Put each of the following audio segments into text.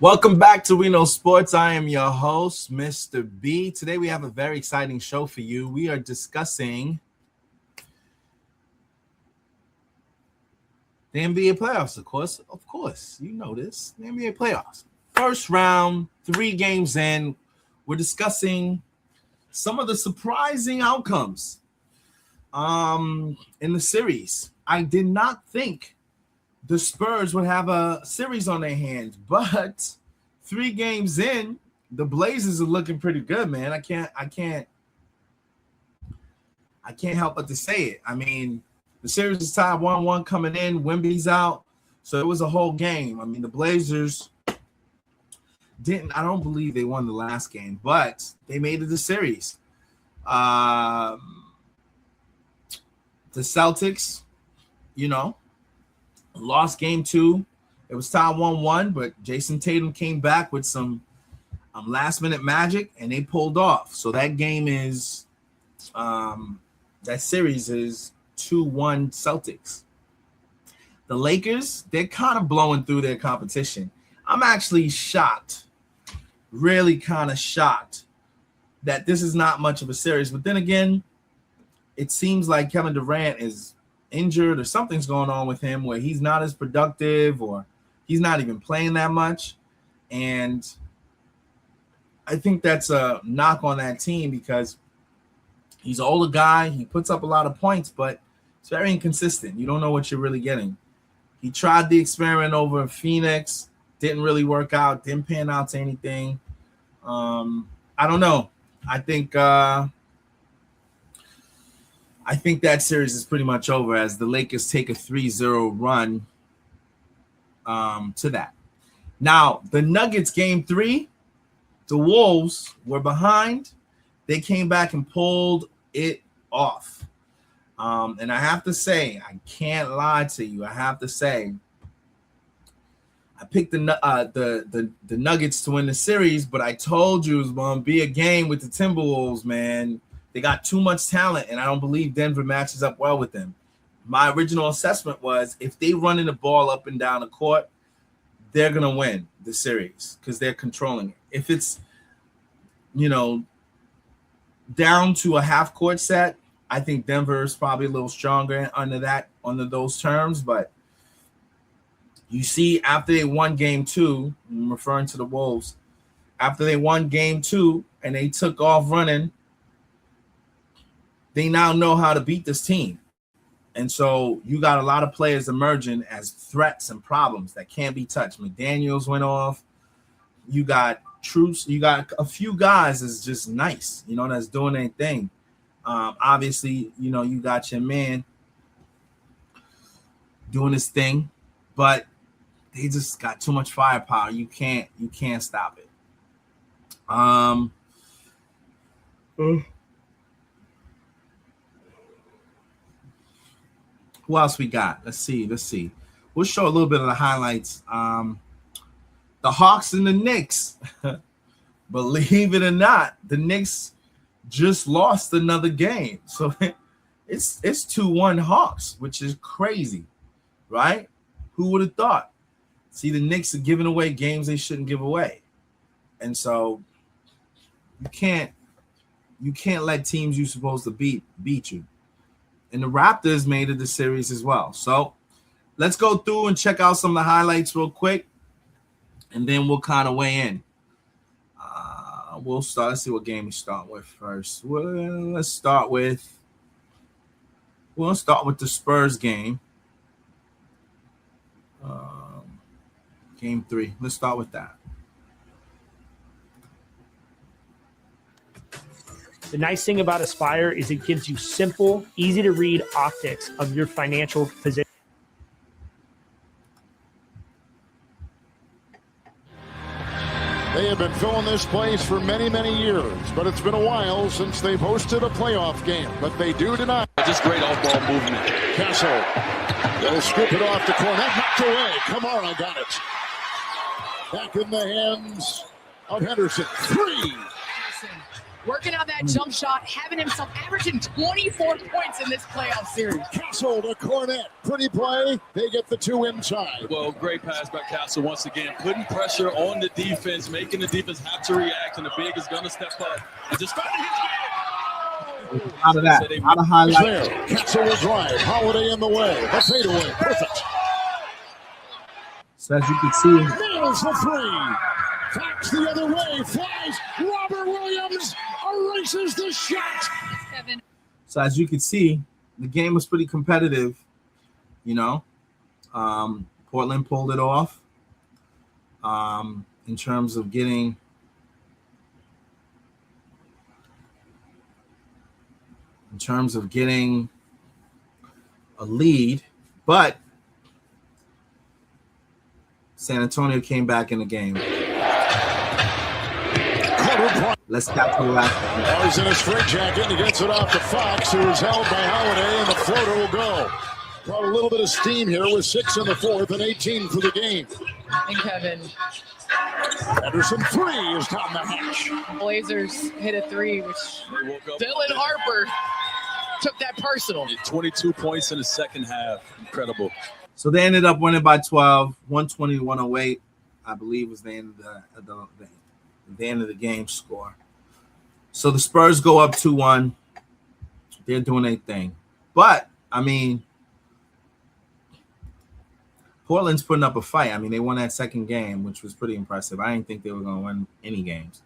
Welcome back to We Know Sports. I am your host, Mr. B. Today we have a very exciting show for you. We are discussing the NBA playoffs, of course. Of course, you know this. The NBA playoffs. First round, 3 games in. We're discussing some of the surprising outcomes in the series. I did not think the Spurs would have a series on their hands, but 3 games in, the Blazers are looking pretty good, man. I can't help but to say it. I mean, the series is tied 1-1 coming in. Wemby's out, so it was a whole game. I mean, the Blazers I don't believe they won the last game, but they made it the series. The Celtics, lost game 2. It was tied 1-1, but Jason Tatum came back with some last-minute magic, and they pulled off. So that game is that series is 2-1 Celtics. The Lakers, they're kind of blowing through their competition. I'm actually shocked, really kind of shocked that this is not much of a series. But then again, it seems like Kevin Durant is injured or something's going on with him where he's not as productive or he's not even playing that much. And I think that's a knock on that team because he's an older guy. He puts up a lot of points, but it's very inconsistent. You don't know what you're really getting. He tried the experiment over in Phoenix. Didn't really work out. Didn't pan out to anything. I don't know. I think that series is pretty much over as the Lakers take a 3-0 run to that. Now, the Nuggets game 3, the Wolves were behind. They came back and pulled it off. And I have to say, I can't lie to you. I have to say, I picked the Nuggets to win the series, but I told you it was going to be a game with the Timberwolves, man. They got too much talent, and I don't believe Denver matches up well with them. My original assessment was if they running the ball up and down the court, they're going to win the series because they're controlling it. If it's, down to a half-court set, I think Denver is probably a little stronger under those terms, but you see, after they won game 2, I'm referring to the Wolves, after they won game 2 and they took off running, they now know how to beat this team. And so you got a lot of players emerging as threats and problems that can't be touched. McDaniels went off. You got Truce. You got a few guys that's just nice, that's doing their thing. Obviously, you got your man doing his thing, but they just got too much firepower. You can't stop it. Who else we got? Let's see. We'll show a little bit of the highlights. The Hawks and the Knicks. Believe it or not, the Knicks just lost another game. So it's 2-1 Hawks, which is crazy, right? Who would have thought? See, the Knicks are giving away games they shouldn't give away. And so you can't let teams you're supposed to beat you. And the Raptors made it the series as well. So let's go through and check out some of the highlights real quick, and then we'll kind of weigh in. We'll start. Let's see what game we start with first. Well, let's start with the Spurs game. Game 3. Let's start with that. The nice thing about Aspire is it gives you simple, easy to read optics of your financial position. They have been filling this place for many, many years, but it's been a while since they've hosted a playoff game. But they do tonight. Just great off-ball movement. Kessel, they'll scoop it off the corner. Knocked away. Kamara got it. Back in the hands of Henderson. 3. working on that jump shot, having himself averaging 24 points in this playoff series. Castle to Cornette. Pretty play. They get the 2 inside. Well, great pass by Castle once again, putting pressure on the defense, making the defense have to react, and the big is going to step up and just find his game. Out of that, out of highlight. There. Castle will drive. Holiday in the way. The fadeaway. Perfect. So as you can see, Nails the 3. Facts the other way. Flies. Robert Williams erases the shot. So as you can see, the game was pretty competitive. You know, Portland pulled it off in terms of getting a lead, but San Antonio came back in the game. Let's capitalize. He's in a straight jacket. He gets it off to Fox, who is held by Holiday, and the floater will go. Brought a little bit of steam here with 6 in the 4th and 18 for the game. And Kevin, Anderson 3 is down the hatch. Blazers hit a 3, which Dylan Harper took that personal. 22 points in the second half. Incredible. So they ended up winning by 12, 120-108, I believe was the end of the end of the game score. So the Spurs go up 2-1. They're doing their thing. But, I mean, Portland's putting up a fight. I mean, they won that second game, which was pretty impressive. I didn't think they were going to win any games.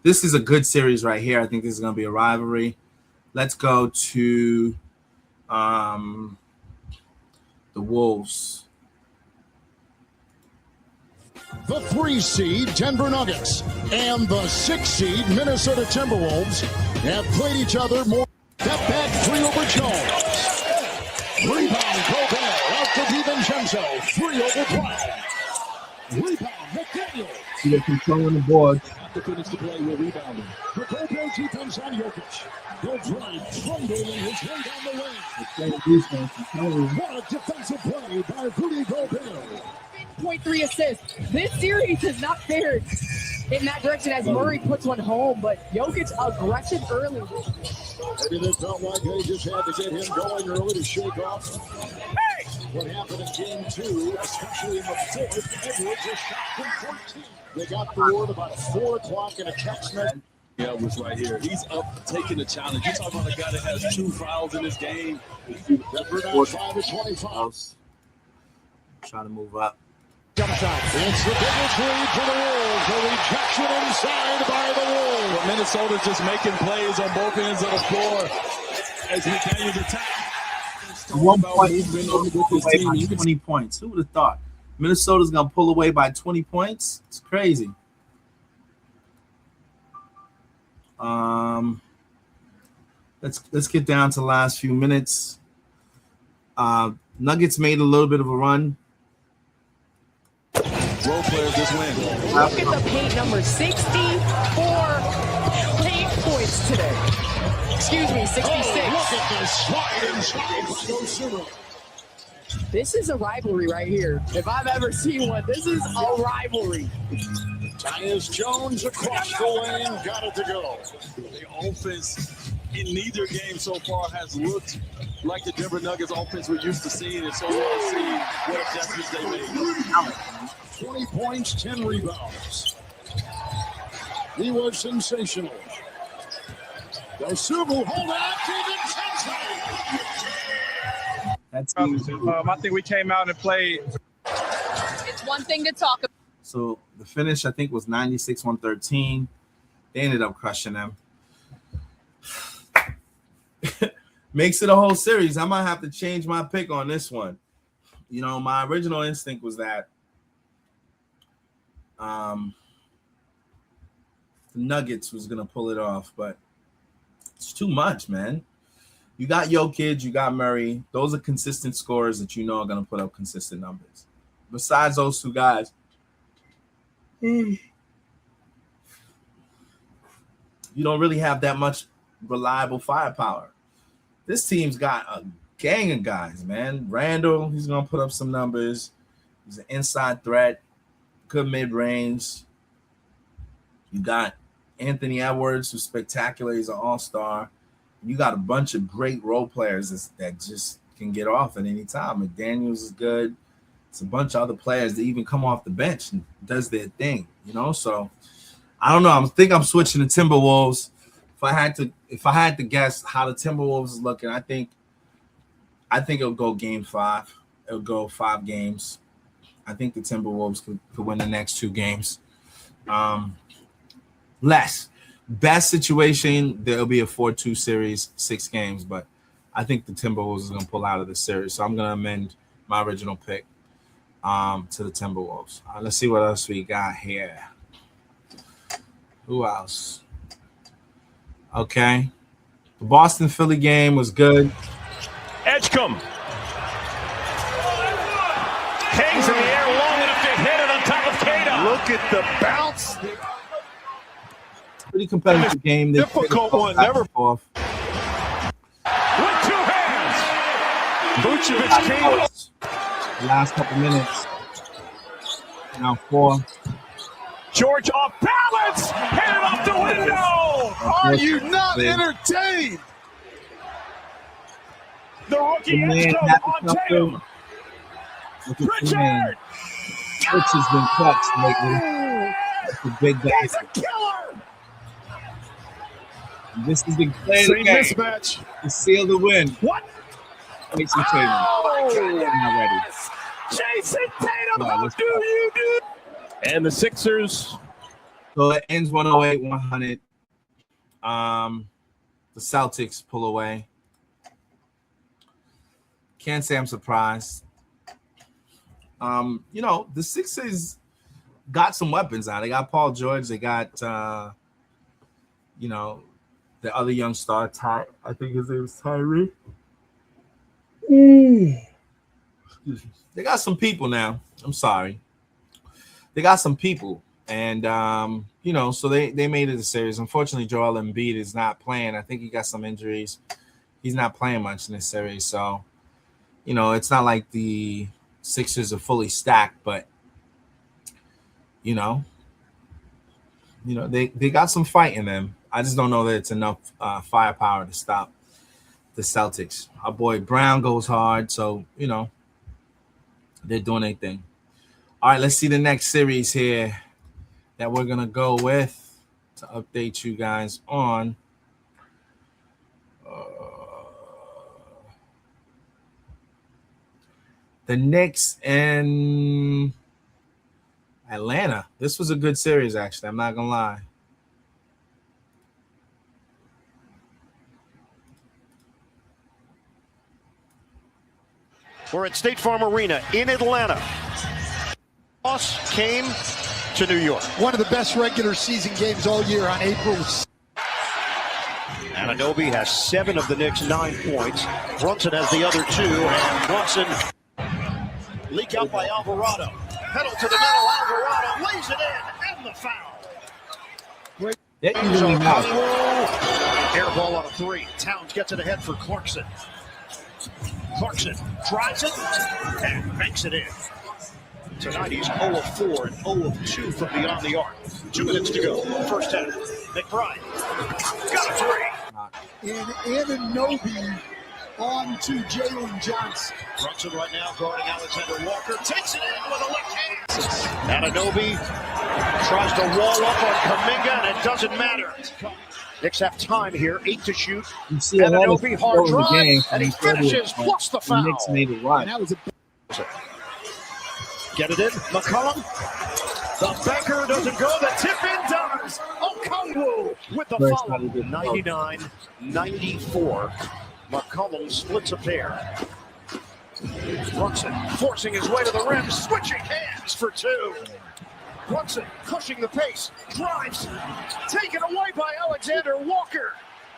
This is a good series right here. I think this is going to be a rivalry. Let's go to the Wolves. The 3 seed Denver Nuggets and the 6 seed Minnesota Timberwolves have played each other more. Step back 3 over Jones. Rebound Gobert out to DiVincenzo. 3 over Bryant. Rebound McDaniel. See, they're controlling the board. The finish to play with rebounding. The Gobert defense on Jokic. He'll drive, trundling his way down the lane. What a defensive play by Rudy Gobert. 0.3 assists. This series has not fared in that direction as Murray puts one home, but Jokic aggressive early. Maybe they felt like they just had to get him going early to shake off what happened in game 2, especially in the 4th. Edwards just shot from 14. They got the word about 4 o'clock in a text message. Yeah, was right here. He's up taking the challenge. You're talking about a guy that has 2 fouls in this game. Denver now 5-25. Try to move up. Jump shot. It's the biggest lead for the Wolves. A rejection inside by the Wolves. But Minnesota's just making plays on both ends of the floor as McDaniels attack. 1 point, 20 points. Who would have thought? Minnesota's gonna pull away by 20 points. It's crazy. Let's get down to the last few minutes. Nuggets made a little bit of a run. Role players just win. Look at the paint number, 64 paint points today. Excuse me, 66. Look at this slide inside. This is a rivalry right here. If I've ever seen one, this is a rivalry. Tyus Jones across the lane, got it to go. The offense in neither game so far has looked like the Denver Nuggets offense we're used to seeing, and so we'll see what adjustments they make. 20 points, 10 rebounds. He was sensational. Dosumu, hold on, That's I think we came out and played. It's one thing to talk about. So the finish, I think, was 96-113. They ended up crushing them. Makes it a whole series. I might have to change my pick on this one. You know, my original instinct was that the Nuggets was going to pull it off, but it's too much, man. You got Jokic, you got Murray. Those are consistent scorers that you know are going to put up consistent numbers. Besides those 2 guys, you don't really have that much reliable firepower. This team's got a gang of guys, man. Randall, he's going to put up some numbers. He's an inside threat, good mid-range. You got Anthony Edwards, who's spectacular. He's an all-star. You got a bunch of great role players that just can get off at any time. McDaniels is good. It's a bunch of other players that even come off the bench and does their thing, So I don't know. I think I'm switching to Timberwolves. If I had to guess how the Timberwolves is looking, I think it'll go game 5. It'll go 5 games. I think the Timberwolves could win the next 2 games. Best situation, there'll be a 4-2 series, 6 games, but I think the Timberwolves is going to pull out of the series. So I'm going to amend my original pick to the Timberwolves. Let's see what else we got here. Who else? Okay. The Boston-Philly game was good. Edgecombe. Hangs in the air long enough to hit it on top of Cada. Look at the bounce. Pretty competitive game. Difficult one. Never off. With 2 hands. Vucevic came. The last couple minutes. Now 4. George off balance. Hit it off the window. Are you not entertained? The rookie Edgecombe on Tatum. Richard. Rich has been clutch lately. It's a big He's basket. a killer. This is the play of the game Mismatch. to seal the win. What? Jason Tatum. Not ready. Jason Tatum, No, how let's do go. you do? And the Sixers. So it ends 108-100. The Celtics pull away. Can't say I'm surprised. The Sixers got some weapons now. They got Paul George. They got, the other young star, Ty. I think his name is Tyree. They got some people now. I'm sorry. They got some people. And, so they made it a series. Unfortunately, Joel Embiid is not playing. I think he got some injuries. He's not playing much in this series. So, it's not like the Sixers are fully stacked, but, they got some fight in them. I just don't know that it's enough firepower to stop the Celtics. Our boy Brown goes hard, so, they're doing their thing. All right, let's see the next series here that we're going to go with to update you guys on. The Knicks and Atlanta. This was a good series, actually. I'm not going to lie. We're at State Farm Arena in Atlanta. Loss came to New York. One of the best regular season games all year on April. Anunoby has 7 of the Knicks' 9 points. Brunson has the other 2, and Brunson leak out by Alvarado. Pedal to the middle, Alvarado lays it in, and the foul. Air ball on a 3. Towns gets it ahead for Clarkson. Clarkson drives it and banks it in. Tonight he's 0 of 4 and 0 of 2 from beyond the arc. 2 minutes to go. First half. McBride got a 3. And Anunoby on to Jalen Johnson. Brunson right now guarding Alexander Walker. Takes it in with a left hand. Anunoby tries to wall up on Kuminga, and it doesn't matter. Knicks have time here, 8 to shoot. You see a lot of Anunoby hard drive, game, and he finishes plus the foul. The Knicks made it right. And that was a Get it in, McCollum. The banker doesn't go, the tip in does. Okongwu with the First follow. time he did. 99-94. McCollum splits a pair. Brunson forcing his way to the rim, switching hands for 2. Brunson pushing the pace, drives, taken away by Alexander Walker,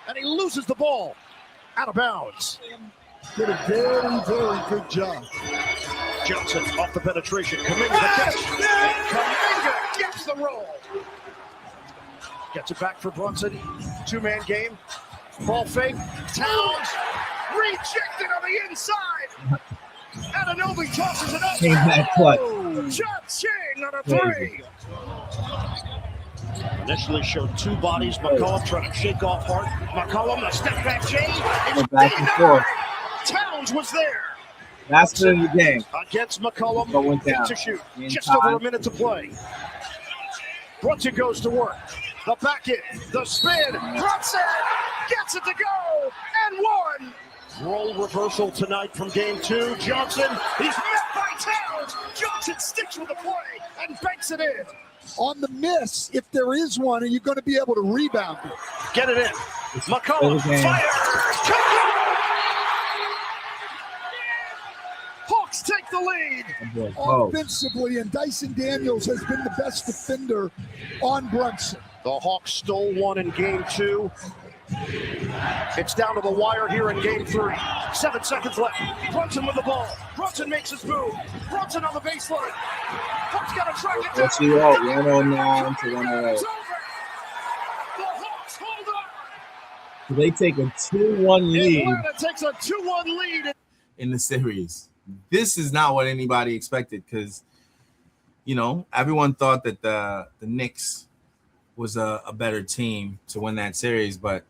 and he loses the ball out of bounds. did a very, very good job. Johnson off the penetration, Kuminga the catch, and Kuminga gets the roll. Gets it back for Brunson, 2-man game, ball fake, Towns rejected on the inside. Anunoby tosses it up. Came back clutch. Cha-ching on a 3. Initially showed two bodies. McCollum trying to shake off Hart. McCollum, a step back Jay. It's Back and forth. Towns was there. Last minute of the game. Against McCollum. Going down. To shoot. In Just time. over a minute to play. Brunson goes to work. The back in. The spin. Brunson gets it to go. And one. Role reversal tonight from game 2. Johnson. He's met by Towns. Johnson sticks with the play and banks it in. On the miss, if there is one, are you going to be able to rebound it? Get it in. McCollum fires. Hawks take the lead. Offensively, and Dyson Daniels has been the best defender on Brunson. The Hawks stole one in game 2. It's down to the wire here in game 3. 7 seconds left. Brunson with the ball. Brunson makes his move. Brunson on the baseline. Hawks got to track it down. Let's see what 109 to 108. It's over. The Hawks hold on. They take a 2-1 lead Atlanta takes a 2-1 lead. in the series. This is not what anybody expected because, everyone thought that the Knicks was a better team to win that series, but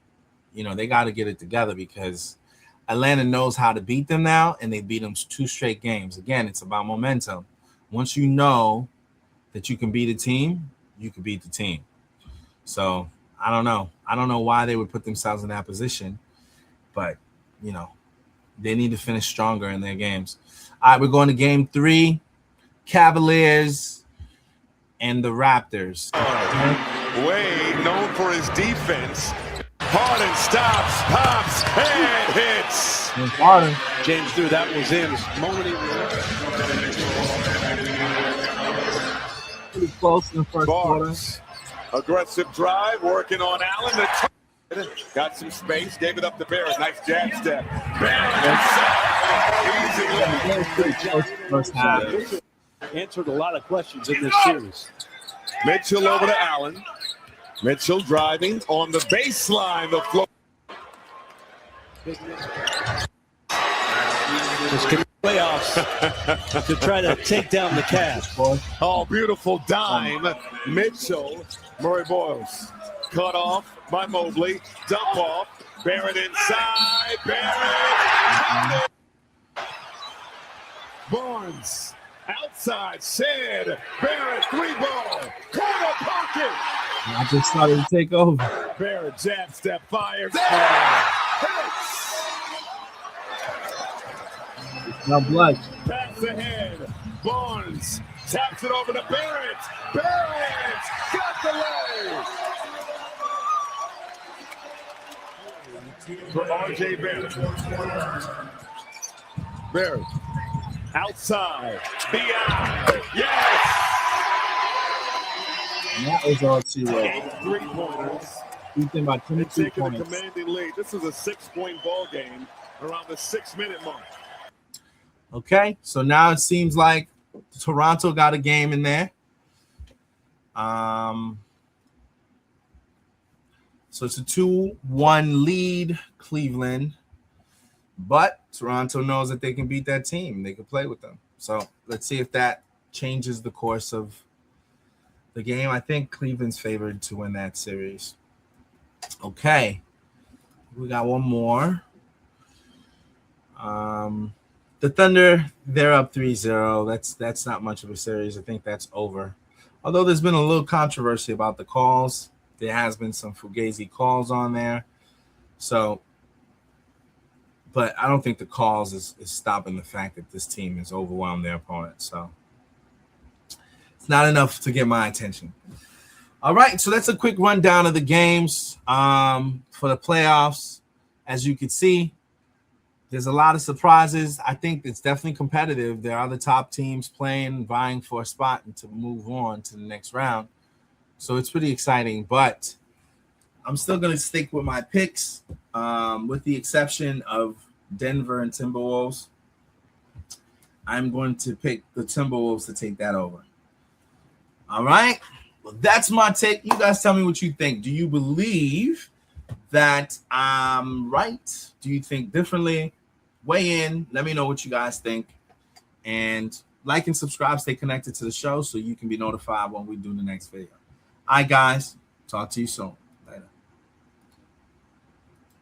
they got to get it together because Atlanta knows how to beat them now, and they beat them 2 straight games. Again, it's about momentum. Once you know that you can beat a team, you can beat the team. So I don't know. I don't know why they would put themselves in that position, but they need to finish stronger in their games. All right, we're going to game 3, Cavaliers and the Raptors. Wade, known for his defense. Harden stops, pops, and hits. Harden. James threw that was in. Moment Pretty close in the first quarter. Barnes, aggressive drive, working on Allen. Got some space, gave it up to Barrett. Nice jab step. Barrett First half. answered a lot of questions in this series. Mitchell over to Allen. Mitchell driving on the baseline. The flow. Playoffs to try to take down the Cavs. Oh, beautiful dime. Mitchell. Murray Boyles. Cut off by Mobley. Dump off. Barrett inside. Barrett. Barnes. Outside. Shed. Barrett. 3-ball. Corner pocket. I just started to take over. Barrett jab step fires. Now blood. Pass ahead. Barnes taps it over to Barrett. Barrett got the lay. For R.J. Barrett. Barrett. Outside. Beyond. Yes. And that was all 2 3-pointers. Beat them by 22 Taking a points. commanding lead. This is a 6-point ball game around the 6-minute mark. Okay, so now it seems like Toronto got a game in there. So it's a 2-1 lead, Cleveland. But Toronto knows that they can beat that team. They can play with them. So let's see if that changes the course of the game. I think Cleveland's favored to win that series. Okay. We got one more. The Thunder, they're up 3-0. That's not much of a series. I think that's over. Although there's been a little controversy about the calls. There has been some Fugazi calls on there. So, but I don't think the calls is stopping the fact that this team has overwhelmed their opponent. So it's not enough to get my attention. All right, so that's a quick rundown of the games for the playoffs. As you can see, there's a lot of surprises. I think it's definitely competitive. There are the top teams playing, vying for a spot and to move on to the next round. So it's pretty exciting, but I'm still going to stick with my picks with the exception of Denver and Timberwolves. I'm going to pick the Timberwolves to take that over. All right. Well, that's my take. You guys tell me what you think. Do you believe that I'm right? Do you think differently? Weigh in. Let me know what you guys think. And like and subscribe. Stay connected to the show so you can be notified when we do the next video. All right, guys. Talk to you soon.